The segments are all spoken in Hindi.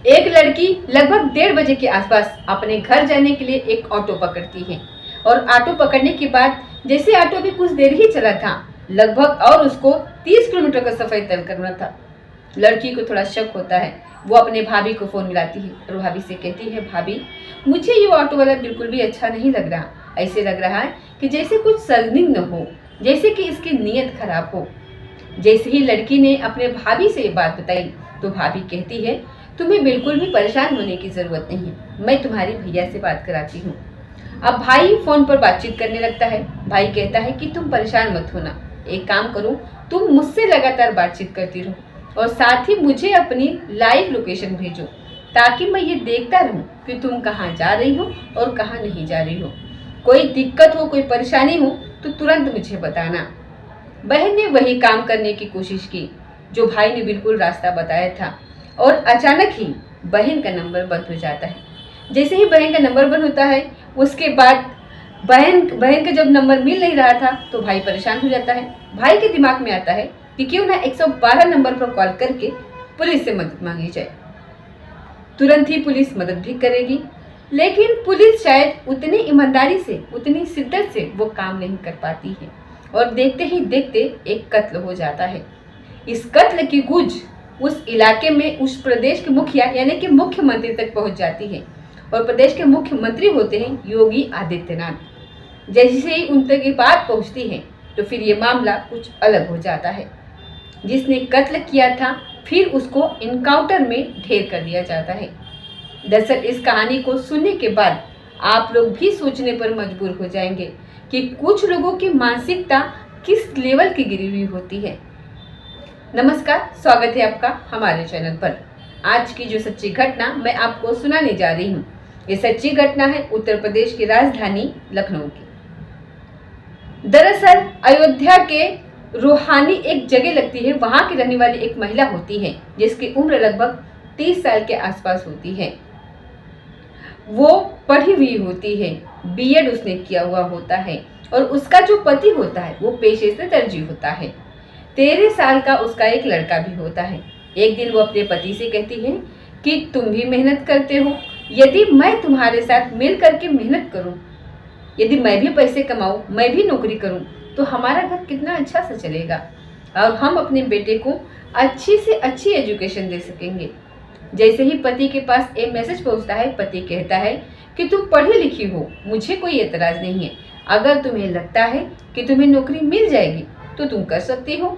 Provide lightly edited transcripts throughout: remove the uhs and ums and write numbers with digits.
एक लड़की लगभग 1:30 बजे के आसपास अपने घर जाने के लिए एक ऑटो पकड़ती है और ऑटो पकड़ने के बाद जैसे ऑटो भी कुछ देर ही चला था, लगभग और उसको 30 किलोमीटर का सफर तय करना था। लड़की को थोड़ा शक होता है। वो अपने भाभी को फोन मिलाती है और भाभी से कहती है, भाभी मुझे ये ऑटो वाला बिल्कुल भी अच्छा नहीं लग रहा। ऐसे लग रहा है कि जैसे कुछ संदिग्ध हो, जैसे कि इसकी नीयत खराब हो। जैसे ही लड़की ने अपने भाभी से ये बात बताई तो भाभी कहती है, तुम्हें बिल्कुल भी परेशान होने की जरूरत नहीं है, मैं तुम्हारी भैया से बात कराती हूँ। अब भाई फोन पर बातचीत करने लगता है। भाई कहता है कि तुम परेशान मत होना, एक काम करो, तुम मुझसे लगातार बातचीत करती रहो और साथ ही मुझे अपनी लाइव लोकेशन भेजो ताकि मैं ये देखता रहूं कि तुम कहाँ जा रही हो और कहाँ नहीं जा रही हो। कोई दिक्कत हो, कोई परेशानी हो तो तुरंत मुझे बताना। बहन ने वही काम करने की कोशिश की जो भाई ने बिल्कुल रास्ता बताया था और अचानक ही बहन का नंबर बंद हो जाता है। जैसे ही बहन का नंबर बंद होता है उसके बाद बहन का जब नंबर मिल नहीं रहा था तो भाई परेशान हो जाता है। भाई के दिमाग में आता है कि क्यों ना 112 नंबर पर कॉल करके पुलिस से मदद मांगी जाए। तुरंत ही पुलिस मदद भी करेगी, लेकिन पुलिस शायद उतनी ईमानदारी से, उतनी शिद्दत से वो काम नहीं कर पाती है और देखते ही देखते एक कत्ल हो जाता है। इस कत्ल की गूंज उस इलाके में उस प्रदेश के मुखिया यानी कि मुख्यमंत्री तक पहुंच जाती है और प्रदेश के मुख्यमंत्री होते हैं योगी आदित्यनाथ। जैसे ही उन तक ये बात पहुंचती है तो फिर ये मामला कुछ अलग हो जाता है। जिसने कत्ल किया था फिर उसको इनकाउंटर में ढेर कर दिया जाता है। दरअसल इस कहानी को सुनने के बाद आप लोग भी सोचने पर मजबूर हो जाएंगे कि कुछ लोगों की मानसिकता किस लेवल की गिरी हुई होती है। नमस्कार, स्वागत है आपका हमारे चैनल पर। आज की जो सच्ची घटना मैं आपको सुनाने जा रही हूँ, ये सच्ची घटना है उत्तर प्रदेश की राजधानी लखनऊ की। दरअसल अयोध्या के रोहानी एक जगह लगती है, वहां की रहने वाली एक महिला होती है जिसकी उम्र लगभग 30 साल के आसपास होती है। वो पढ़ी हुई होती है, बीएड उसने किया हुआ होता है और उसका जो पति होता है वो पेशे से दर्जी होता है। 13 साल का उसका एक लड़का भी होता है। एक दिन वो अपने पति से कहती है कि तुम भी मेहनत करते हो, यदि मैं तुम्हारे साथ मिल करके मेहनत करूं, यदि मैं भी पैसे कमाऊं, मैं भी नौकरी करूं तो हमारा घर कितना अच्छा से चलेगा और हम अपने बेटे को अच्छी से अच्छी एजुकेशन दे सकेंगे। जैसे ही पति के पास एक मैसेज पहुंचता है, पति कहता है कि तुम पढ़ी लिखी हो, मुझे कोई एतराज नहीं है, अगर तुम्हें लगता है कि तुम्हें नौकरी मिल जाएगी तो तुम कर सकती हो।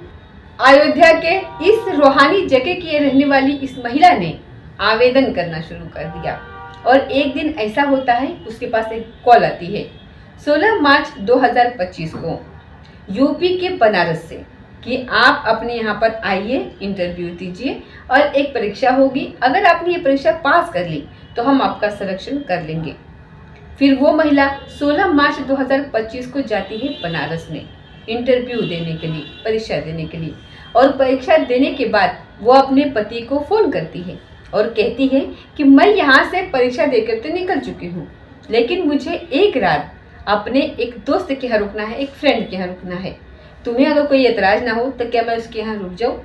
अयोध्या के इस रूहानी जगह की रहने वाली इस महिला ने आवेदन करना शुरू कर दिया और एक दिन ऐसा होता है उसके पास एक कॉल आती है 16 मार्च 2025 को यूपी के बनारस से कि आप अपने यहाँ पर आइए, इंटरव्यू दीजिए और एक परीक्षा होगी, अगर आपने ये परीक्षा पास कर ली तो हम आपका सिलेक्शन कर लेंगे। फिर वो महिला 16 मार्च 2025 को जाती है बनारस में इंटरव्यू देने के लिए, परीक्षा देने के लिए। और परीक्षा देने के बाद वो अपने पति को फ़ोन करती है और कहती है कि मैं यहाँ से परीक्षा देकर तो निकल चुकी हूँ, लेकिन मुझे एक रात अपने एक दोस्त के यहाँ रुकना है, एक फ्रेंड के यहाँ रुकना है। तुम्हें अगर कोई एतराज़ ना हो तो क्या मैं उसके यहाँ रुक जाऊँ?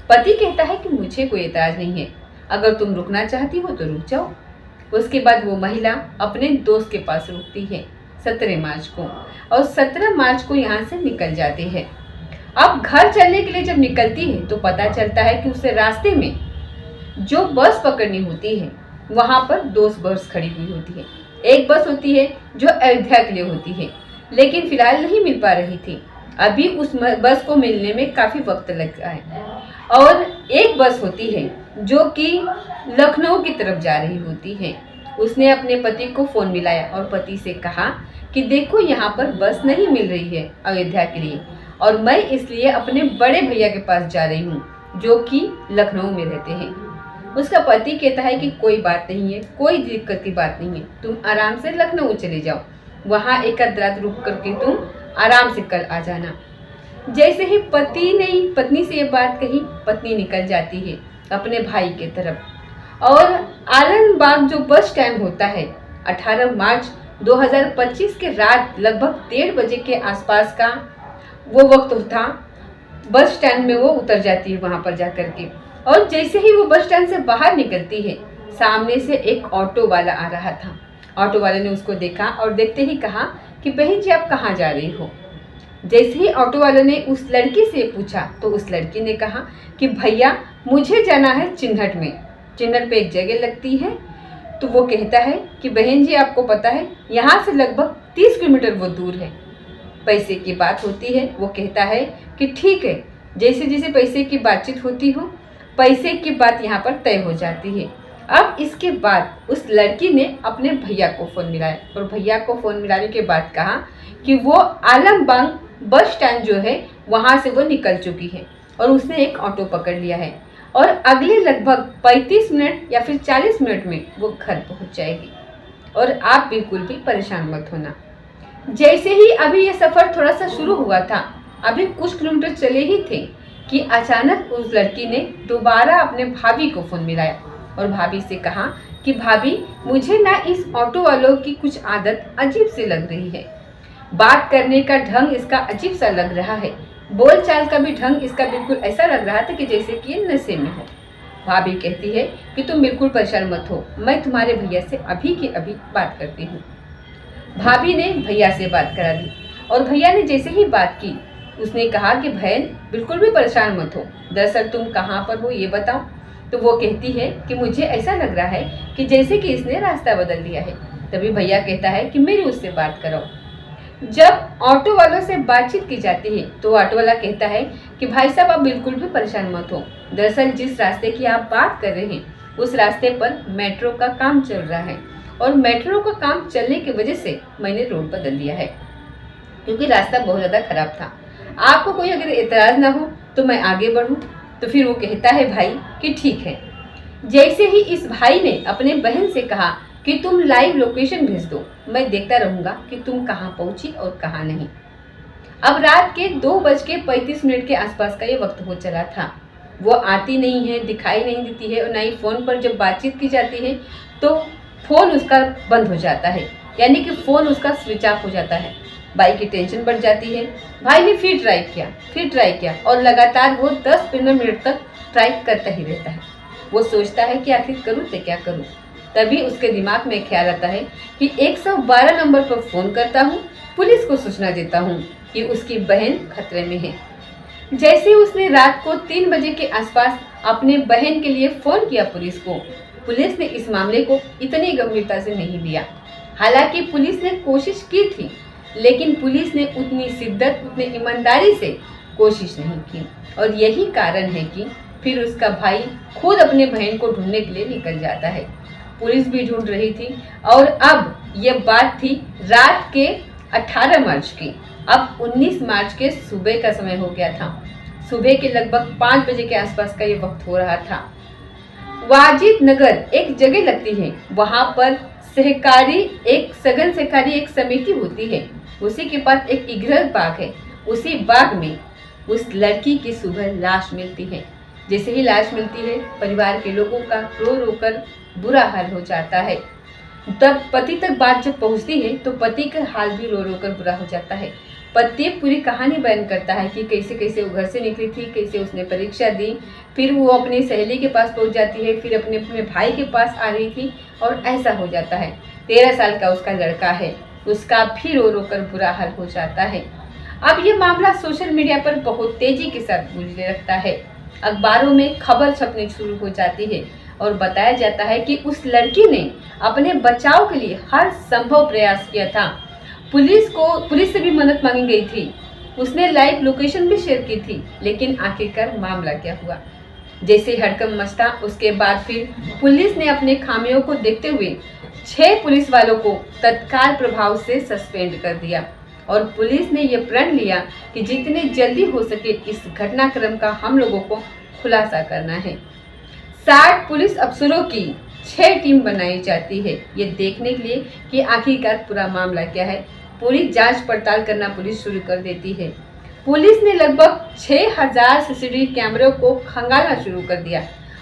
पति कहता है कि मुझे कोई एतराज़ नहीं है, अगर तुम रुकना चाहती हो तो रुक जाओ। उसके बाद वो महिला अपने दोस्त के पास रुकती है 17 मार्च को और 17 मार्च को यहाँ से निकल जाती है। अब घर चलने के लिए जब निकलती है तो पता चलता है कि उसे रास्ते में जो बस पकड़नी होती है वहाँ पर 2 बस खड़ी हुई होती है। एक बस होती है जो अयोध्या के लिए होती है, लेकिन फिलहाल नहीं मिल पा रही थी, अभी उस बस को मिलने में काफ़ी वक्त लग रहा है। और एक बस होती है जो कि लखनऊ की तरफ जा रही होती है। उसने अपने पति को फ़ोन मिलाया और पति से कहा कि देखो यहाँ पर बस नहीं मिल रही है अयोध्या के लिए और मैं इसलिए अपने बड़े भैया के पास जा रही हूँ जो कि लखनऊ में रहते हैं। उसका पति कहता है कि कोई बात नहीं है, कोई दिक्कत की बात नहीं है, तुम आराम से लखनऊ चले जाओ, वहाँ एक आध रात रुक करके तुम आराम से कल आ जाना। जैसे ही पति ने पत्नी से ये बात कही, पत्नी निकल जाती है अपने भाई के तरफ और आलमबाग जो बस स्टैंड होता है 18 मार्च 2025 के रात लगभग 1:30 बजे के आसपास का वो वक्त था। बस स्टैंड में वो उतर जाती है वहाँ पर जा कर के और जैसे ही वो बस स्टैंड से बाहर निकलती है सामने से एक ऑटो वाला आ रहा था। ऑटो वाले ने उसको देखा और देखते ही कहा कि बहन जी आप कहाँ जा रही हो। जैसे ही ऑटो वाले ने उस लड़की से पूछा तो उस लड़की ने कहा कि भैया मुझे जाना है चिन्हट में, चिन्हट पे एक जगह लगती है। तो वो कहता है कि बहन जी आपको पता है यहाँ से लगभग 30 किलोमीटर वो दूर है। पैसे की बात होती है। वो कहता है कि ठीक है, जैसे जैसे पैसे की बातचीत होती हो पैसे की बात यहाँ पर तय हो जाती है। अब इसके बाद उस लड़की ने अपने भैया को फ़ोन मिलाया और भैया को फ़ोन मिलाने के बाद कहा कि वो आलमबाग बस स्टैंड जो है वहाँ से वो निकल चुकी है और उसने एक ऑटो पकड़ लिया है और अगले लगभग 35 मिनट या फिर 40 मिनट में वो घर पहुँच जाएगी और आप बिल्कुल भी परेशान मत होना। जैसे ही अभी ये सफ़र थोड़ा सा शुरू हुआ था, अभी कुछ किलोमीटर चले ही थे कि अचानक उस लड़की ने दोबारा अपने भाभी को फ़ोन मिलाया और भाभी से कहा कि भाभी मुझे ना इस ऑटो वालों की कुछ आदत अजीब सी लग रही है, बात करने का ढंग इसका अजीब सा लग रहा है, बोल चाल का भी ढंग इसका बिल्कुल ऐसा लग रहा था कि जैसे कि ये नशे में हो। भाभी कहती है कि तुम बिल्कुल परेशान मत हो, मैं तुम्हारे भैया से अभी की अभी बात करती हूँ। भाभी ने भैया से बात करा दी और भैया ने जैसे ही बात की उसने कहा कि बहन बिल्कुल भी परेशान मत हो, दरअसल तुम कहाँ पर हो ये बताओ। तो वो कहती है कि मुझे ऐसा लग रहा है कि जैसे कि इसने रास्ता बदल दिया है। तभी भैया कहता है कि मेरी उससे बात करो। जब ऑटो वालों से बातचीत की जाती है तो ऑटो वाला कहता है कि भाई साहब आप बिल्कुल भी परेशान मत हो, दरअसल जिस रास्ते की आप बात कर रहे हैं उस रास्ते पर मेट्रो का काम चल रहा है और मेट्रो का काम चलने की वजह से मैंने रोड बदल दिया है क्योंकि रास्ता बहुत ज़्यादा खराब था। आपको कोई अगर एतराज़ ना हो तो मैं आगे बढ़ूं। तो फिर वो कहता है भाई कि ठीक है। जैसे ही इस भाई ने अपने बहन से कहा कि तुम लाइव लोकेशन भेज दो, मैं देखता रहूँगा कि तुम कहाँ पहुँची और कहाँ नहीं। अब रात के 2:35 के आसपास का ये वक्त हो चला था। वो आती नहीं है, दिखाई नहीं देती है और ना ही फ़ोन पर जब बातचीत की जाती है तो फ़ोन उसका बंद हो जाता है, यानी कि फ़ोन उसका स्विच ऑफ हो जाता है। भाई की टेंशन बढ़ जाती है। भाई ने फिर ट्राई किया और लगातार वो 10-15 मिनट तक ट्राई करता ही रहता है। वो सोचता है कि आखिर करूँ तो क्या करूँ। तभी उसके दिमाग में ख्याल आता है कि 112 नंबर पर फ़ोन करता हूँ, पुलिस को सूचना देता हूँ कि उसकी बहन खतरे में है। जैसे ही उसने रात को 3 बजे के आसपास अपने बहन के लिए फ़ोन किया पुलिस को, पुलिस ने इस मामले को इतनी गंभीरता से नहीं लिया। हालांकि पुलिस ने कोशिश की थी लेकिन पुलिस ने उतनी शिद्दत, उतनी ईमानदारी से कोशिश नहीं की और यही कारण है कि फिर उसका भाई खुद अपने बहन को ढूंढने के लिए निकल जाता है। पुलिस भी ढूंढ रही थी और अब ये बात थी रात के 18 मार्च की। अब 19 मार्च के सुबह का समय हो गया था। सुबह के लगभग 5 बजे के आसपास का ये वक्त हो रहा था। वाजिद नगर एक जगह लगती है, वहाँ पर सघन सहकारी एक समिति होती है, उसी के पास एक इगरत बाग है। उसी बाग में उस लड़की की सुबह लाश मिलती है। जैसे ही लाश मिलती है परिवार के लोगों का रो रो कर बुरा हाल हो जाता है। तब पति तक बात जब पहुंचती है तो पति का हाल भी रो रो कर बुरा हो जाता है। पति पूरी कहानी बयान करता है कि कैसे कैसे वो घर से निकली थी, कैसे उसने परीक्षा दी, फिर वो अपनी सहेली के पास पहुंच जाती है, फिर अपने भाई के पास आ रही थी और ऐसा हो जाता है। 13 साल का उसका लड़का है, उसका भी रो रो कर बुरा हाल हो जाता है। अब ये मामला सोशल मीडिया पर बहुत तेजी के साथ गूंजने लगता है। अखबारों में खबर छपनी शुरू हो जाती है और बताया जाता है कि उस लड़की ने अपने बचाव के लिए हर संभव प्रयास किया था। पुलिस से भी मदद मांगी गई थी, उसने लाइव लोकेशन भी शेयर की थी, लेकिन आखिरकार मामला क्या हुआ। जैसे हड़कंप मचता उसके बाद फिर पुलिस ने अपने खामियों को देखते हुए 6 पुलिस वालों को तत्काल प्रभाव से सस्पेंड कर दिया और पुलिस ने यह प्रण लिया कि जितने जल्दी हो सके इस घटनाक्रम का हम लोगों को खुलासा करना है। 60 पुलिस अफसरों की 6 टीम बनाई जाती है ये देखने के लिए कि आखिरकार पूरा मामला क्या है। पूरी जांच पड़ताल करना पुलिस शुरू कर देती है। पुलिस ने लगभग 6000 सीसीटीवी कैमरों को खंगालना शुरू कर दिया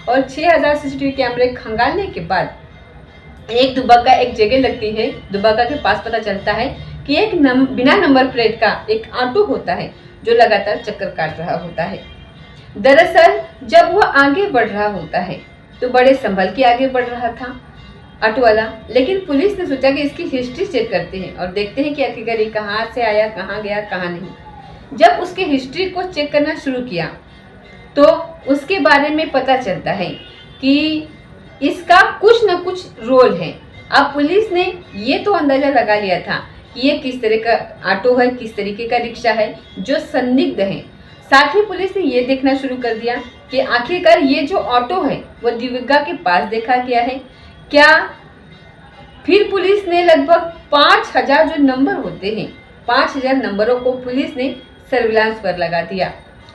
और 6000 सीसीटीवी कैमरे खंगालने के बाद एक दुबग्गा एक जगह लगती है। दुबग्गा के पास पता चलता है कि एक बिना नंबर प्लेट का एक ऑटो होता है जो लगातार चक्कर काट रहा होता है। दरअसल जब वह आगे बढ़ रहा होता है तो बड़े संभल के आगे बढ़ रहा था ऑटो वाला। लेकिन पुलिस ने सोचा कि इसकी हिस्ट्री चेक करते हैं और देखते हैं कि आखिरकार ये कहाँ से आया, कहाँ गया, कहाँ नहीं। जब उसके हिस्ट्री को चेक करना शुरू किया तो उसके बारे में पता चलता है कि इसका कुछ न कुछ रोल है। अब पुलिस ने ये तो अंदाजा लगा लिया था कि ये किस तरह का ऑटो है, किस तरीके का रिक्शा है जो संदिग्ध है। साथ ही पुलिस ने ये देखना शुरू कर दिया कि आखिरकार ये जो ऑटो है वो दिव्या के पास देखा गया है क्या। फिर पुलिस ने लगभग 5000 जो नंबर होते हैं, 5000 नंबरों को पुलिस ने सर्विलांस पर लगा दिया।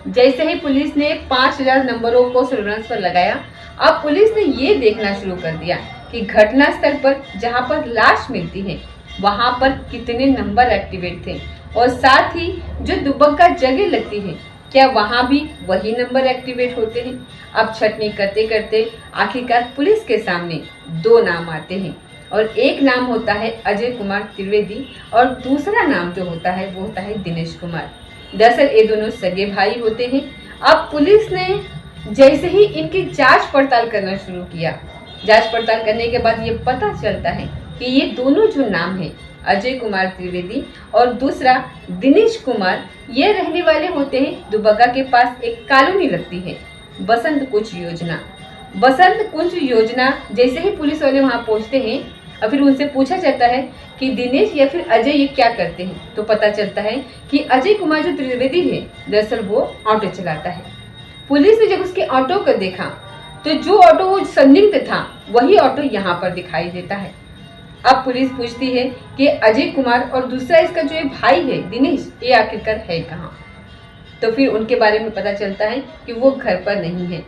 जैसे ही पुलिस ने 5000 नंबरों को सर्विलांस पर लगाया, अब पुलिस ने ये देखना शुरू कर दिया कि घटनास्थल पर जहाँ पर लाश मिलती है वहाँ पर कितने नंबर एक्टिवेट थे और साथ ही जो दुबक्का जगह लगती है क्या वहाँ भी वही नंबर एक्टिवेट होते हैं। अब छटनी करते करते आखिरकार पुलिस के सामने 2 नाम आते हैं और एक नाम होता है अजय कुमार त्रिवेदी और दूसरा नाम जो होता है वो होता है दिनेश कुमार। दरअसल ये दोनों सगे भाई होते हैं। अब पुलिस ने जैसे ही इनकी जांच पड़ताल करना शुरू किया, जांच पड़ताल करने के बाद ये पता चलता है कि ये दोनों जो नाम है अजय कुमार त्रिवेदी और दूसरा दिनेश कुमार, ये रहने वाले होते हैं दुबग्गा के पास एक कॉलोनी लगती है बसंत कुंज योजना। बसंत कुंज योजना जैसे ही पुलिस वाले वहाँ पहुँचते हैं और फिर उनसे पूछा जाता है कि दिनेश या फिर अजय ये क्या करते हैं, तो पता चलता है कि अजय कुमार जो त्रिवेदी है दरअसल वो ऑटो चलाता है। पुलिस ने जब उसके ऑटो को देखा तो जो ऑटो वो संदिग्ध था वही ऑटो यहाँ पर दिखाई देता है। अब पुलिस पूछती है कि अजय कुमार और दूसरा इसका जो ये भाई है दिनेश, ये आखिरकार है कहाँ। तो फिर उनके बारे में पता चलता है कि वो घर पर नहीं है।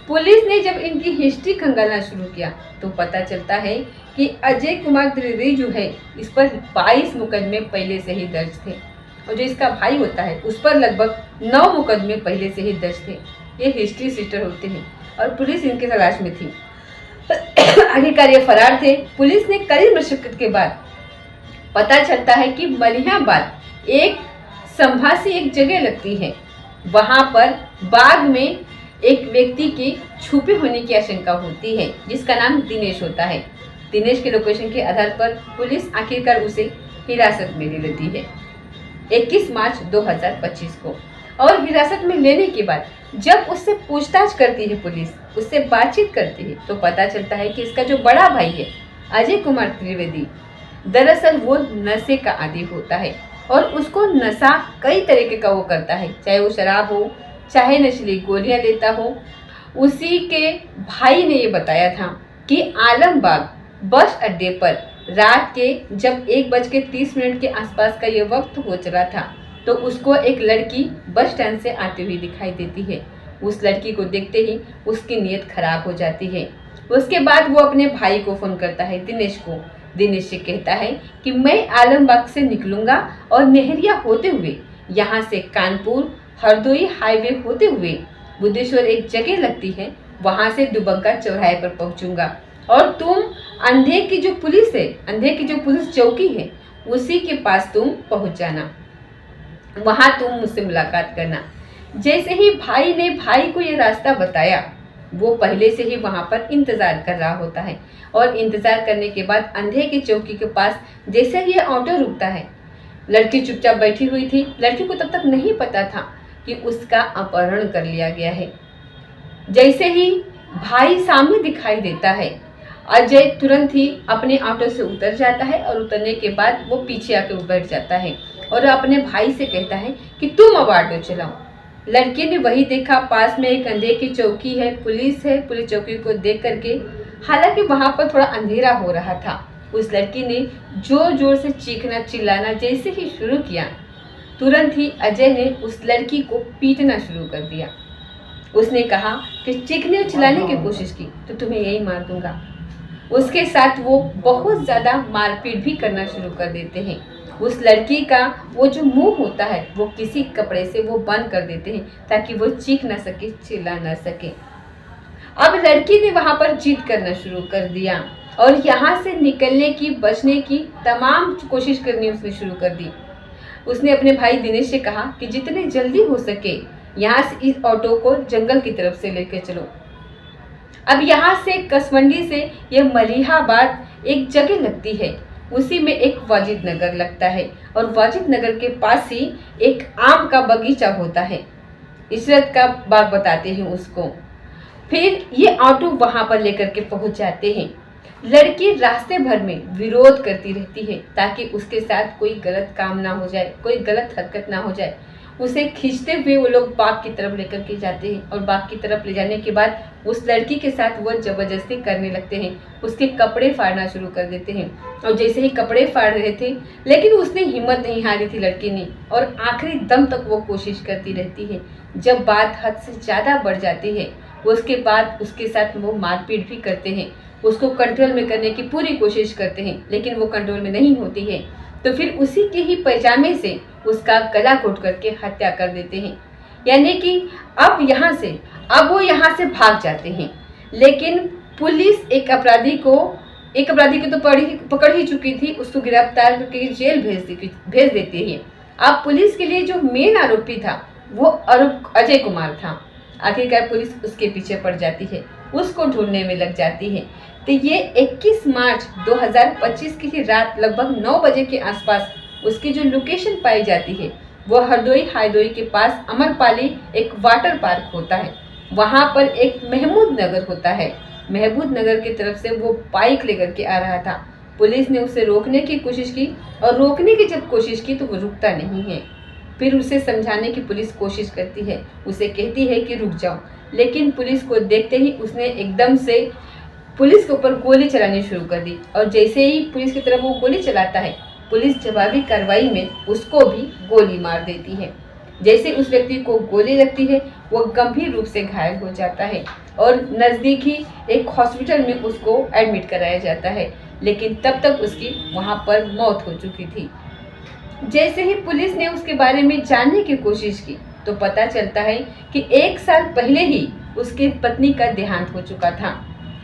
पुलिस ने जब इनकी हिस्ट्री खंगालना शुरू किया तो पता चलता है कि अजय कुमार त्रिवेदी जो है इस पर 22 मुकदमे पहले से ही दर्ज थे और जो इसका भाई होता है उस पर लगभग 9 मुकदमे पहले से ही दर्ज थे। ये हिस्ट्री सीटर होते हैं और पुलिस इनके तलाश में थी। आखिरकार ये फरार थे। पुलिस ने कड़ी मशक्कत के बाद पता चलता है कि मलिहाबाद एक संभासी एक जगह लगती है, वहां पर बाग में एक व्यक्ति के छुपे होने की आशंका होती है जिसका नाम दिनेश होता है। दिनेश के लोकेशन के आधार पर पुलिस आखिरकार उसे हिरासत में ले लेती है 21 मार्च 2025 को। और हिरासत में लेने के बाद जब उससे पूछताछ करती है पुलिस, उससे बातचीत करती है, तो पता चलता है कि इसका जो बड़ा भाई है अजय कुमार त्रिवेदी, दरअसल वो नशे का आदी होता है और उसको नशा कई तरीके का वो करता है, चाहे वो शराब हो, चाहे नशीली गोलियां लेता हो। उसी के भाई ने ये बताया था कि आलमबाग बस अड्डे पर रात के जब 1:30 के आसपास का ये वक्त हो चला था तो उसको एक लड़की बस स्टैंड से आती हुई दिखाई देती है। उस लड़की को देखते ही उसकी नीयत खराब हो जाती है। उसके बाद वो अपने भाई को फ़ोन करता है दिनेश को। दिनेश से कहता है कि मैं आलमबाग से निकलूँगा और नेहरिया होते हुए यहाँ से कानपुर हरदोई हाईवे होते हुए बुद्धेश्वर एक जगह लगती है, वहाँ से दुबग्गा चौराहे पर पहुँचूँगा और तुम अंधे की जो पुलिस है, अंधे की जो पुलिस चौकी है उसी के पास तुम पहुँच जाना, वहाँ तुम मुझसे मुलाकात करना। जैसे ही भाई ने भाई को ये रास्ता बताया, वो पहले से ही वहाँ पर इंतज़ार कर रहा होता है और इंतज़ार करने के बाद अंधे की चौकी के पास जैसे ही ये ऑटो रुकता है, लड़की चुपचाप बैठी हुई थी। लड़की को तब तक नहीं पता था कि उसका अपहरण कर लिया गया है। जैसे ही भाई सामने दिखाई देता है, अजय तुरंत ही अपने ऑटो से उतर जाता है और उतरने के बाद वो पीछे आके बैठ जाता है और अपने भाई से कहता है कि तुम अब ऑटो चलाओ। लड़की ने वही देखा, पास में एक अंधे की चौकी है, पुलिस है। पुलिस चौकी को देख करके, हालांकि वहाँ पर थोड़ा अंधेरा हो रहा था, उस लड़की ने जोर जोर से चीखना चिल्लाना जैसे ही शुरू किया, तुरंत ही अजय ने उस लड़की को पीटना शुरू कर दिया। उसने कहा कि चीखने और चिल्लाने की कोशिश की तो तुम्हें यही मार दूंगा। उसके साथ वो बहुत ज़्यादा मारपीट भी करना शुरू कर देते हैं। उस लड़की का वो जो मुंह होता है वो किसी कपड़े से वो बंद कर देते हैं ताकि वो चीख ना सके, चिल्ला ना सके। अब लड़की ने वहाँ पर जिद करना शुरू कर दिया और यहाँ से निकलने की, बचने की तमाम कोशिश करनी उसने शुरू कर दी। उसने अपने भाई दिनेश से कहा कि जितने जल्दी हो सके यहाँ से इस ऑटो को जंगल की तरफ से लेकर चलो। अब यहाँ से कसमंडी से ये मलिहाबाद एक जगह लगती है, उसी में एक वाजिद नगर लगता है और वाजिद नगर के पास ही एक आम का बगीचा होता है, इशरत का बाग बताते हैं उसको। फिर ये ऑटो वहां पर लेकर के पहुंच जाते हैं। लड़की रास्ते भर में विरोध करती रहती है ताकि उसके साथ कोई गलत काम ना हो जाए, कोई गलत हरकत ना हो जाए। उसे खींचते हुए वो लोग बाग की तरफ लेकर के जाते हैं और बाग की तरफ ले जाने के बाद उस लड़की के साथ वो जबरदस्ती करने लगते हैं, उसके कपड़े फाड़ना शुरू कर देते हैं। और जैसे ही कपड़े फाड़ रहे थे, लेकिन उसने हिम्मत नहीं हारी थी लड़की ने, और आखिरी दम तक वो कोशिश करती रहती है। जब बात हद से ज़्यादा बढ़ जाती है, उसके बाद उसके साथ वो मारपीट भी करते हैं, उसको कंट्रोल में करने की पूरी कोशिश करते हैं, लेकिन वो कंट्रोल में नहीं होती है। तो फिर उसी के ही पैजामे से उसका गला घोट करके हत्या कर देते हैं। यानी कि अब वो यहाँ से भाग जाते हैं, लेकिन पुलिस एक अपराधी को तो पकड़ ही चुकी थी, उसको गिरफ्तार करके जेल भेज देती है। अब पुलिस के लिए जो मेन आरोपी था वो अजय कुमार था। आखिरकार पुलिस उसके पीछे पड़ जाती है, उसको ढूंढने में लग जाती है। तो ये 21 मार्च 2025 की रात लगभग 9 बजे के आसपास उसकी जो लोकेशन पाई जाती है वो हरदोई हायदोई के पास अमरपाली एक वाटर पार्क होता है। वहाँ पर एक महमूद नगर होता है। महमूद नगर की तरफ से वो बाइक लेकर के आ रहा था। पुलिस ने उसे रोकने की कोशिश की, और रोकने की जब कोशिश की तो वो रुकता नहीं है। फिर उसे समझाने की पुलिस कोशिश करती है, उसे कहती है कि रुक जाओ, लेकिन पुलिस को देखते ही उसने एकदम से पुलिस के ऊपर गोली चलानी शुरू कर दी। और जैसे ही पुलिस की तरफ वो गोली चलाता है, पुलिस जवाबी कार्रवाई में उसको भी गोली मार देती है। जैसे उस व्यक्ति को गोली लगती है, वो गंभीर रूप से घायल हो जाता है और नज़दीकी एक हॉस्पिटल में उसको एडमिट कराया जाता है, लेकिन तब तक उसकी वहाँ पर मौत हो चुकी थी। जैसे ही पुलिस ने उसके बारे में जानने की कोशिश की तो पता चलता है कि 1 साल पहले ही उसकी पत्नी का देहांत हो चुका था,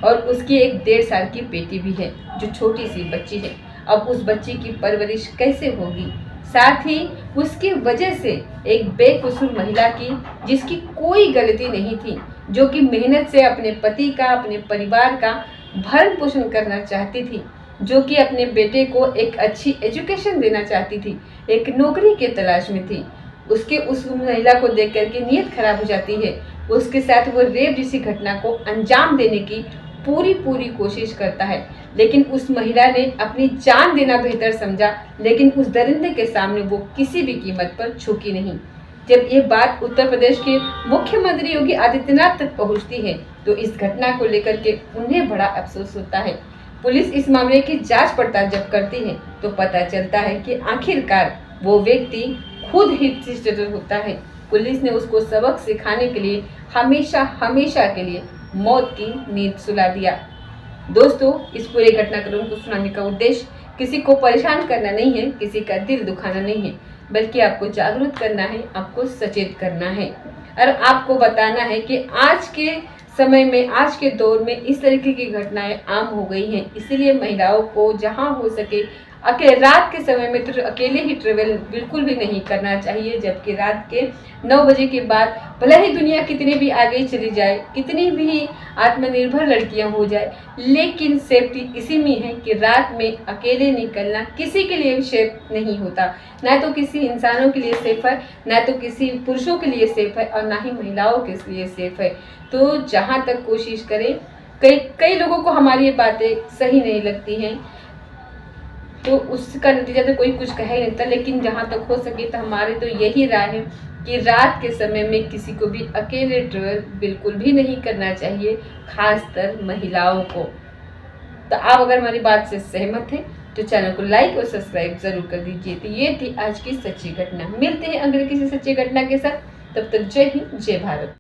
और उसकी एक 1.5 साल की बेटी भी है जो छोटी सी बच्ची है। अब उस बच्ची की परवरिश कैसे होगी, साथ ही उसकी वजह से एक बेकसूर महिला की, जिसकी कोई गलती नहीं थी, जो कि मेहनत से अपने पति का, अपने परिवार का भरण पोषण करना चाहती थी, जो कि अपने बेटे को एक अच्छी एजुकेशन देना चाहती थी, एक नौकरी के तलाश में थी। उस महिला को देख करके नीयत खराब हो जाती है। उसके साथ वो रेप जैसी घटना को अंजाम देने की पूरी कोशिश करता है, लेकिन उस महिला ने अपनी जान देना बेहतर समझा, लेकिन उस दरिंदे के सामने वो किसी भी कीमत पर झुकी नहीं। जब ये बात उत्तर प्रदेश के मुख्यमंत्री योगी आदित्यनाथ तक पहुंचती है तो इस घटना को लेकर के उन्हें बड़ा अफसोस होता है। पुलिस इस मामले की जांच पड़ताल जब करती है तो पता चलता है कि आखिरकार वो व्यक्ति खुद ही रजिस्टर होता है। पुलिस ने उसको सबक सिखाने के लिए हमेशा के लिए मौत की नींद सुला दिया। दोस्तों, इस पूरे घटनाक्रम को सुनाने का उद्देश्य किसी को परेशान करना नहीं है, किसी का दिल दुखाना नहीं है, बल्कि आपको जागरूक करना है, आपको सचेत करना है, और आपको बताना है कि आज के समय में, आज के दौर में इस तरीके की घटनाएं आम हो गई हैं। इसीलिए महिलाओं को जहां हो सके रात के समय में तो अकेले ही ट्रेवल बिल्कुल भी नहीं करना चाहिए, जबकि रात के 9 बजे के बाद भले ही दुनिया कितनी भी आगे चली जाए, कितनी भी आत्मनिर्भर लड़कियां हो जाए, लेकिन सेफ्टी इसी में है कि रात में अकेले निकलना किसी के लिए सेफ नहीं होता। ना तो किसी इंसानों के लिए सेफ है, ना तो किसी पुरुषों के लिए सेफ है, और ना ही महिलाओं के लिए सेफ है। तो जहाँ तक कोशिश करें, कई लोगों को हमारी ये बातें सही नहीं लगती हैं, तो उसका नतीजा तो कोई कुछ कह ही नहीं था, लेकिन जहाँ तक हो सके तो हमारी तो यही राय है कि रात के समय में किसी को भी अकेले ट्रेवल बिल्कुल भी नहीं करना चाहिए, खासकर महिलाओं को। तो आप अगर हमारी बात से सहमत हैं तो चैनल को लाइक और सब्सक्राइब जरूर कर दीजिए। तो ये थी आज की सच्ची घटना। मिलते हैं अगले किसी सच्ची घटना के साथ, तब तक जय हिंद, जय भारत।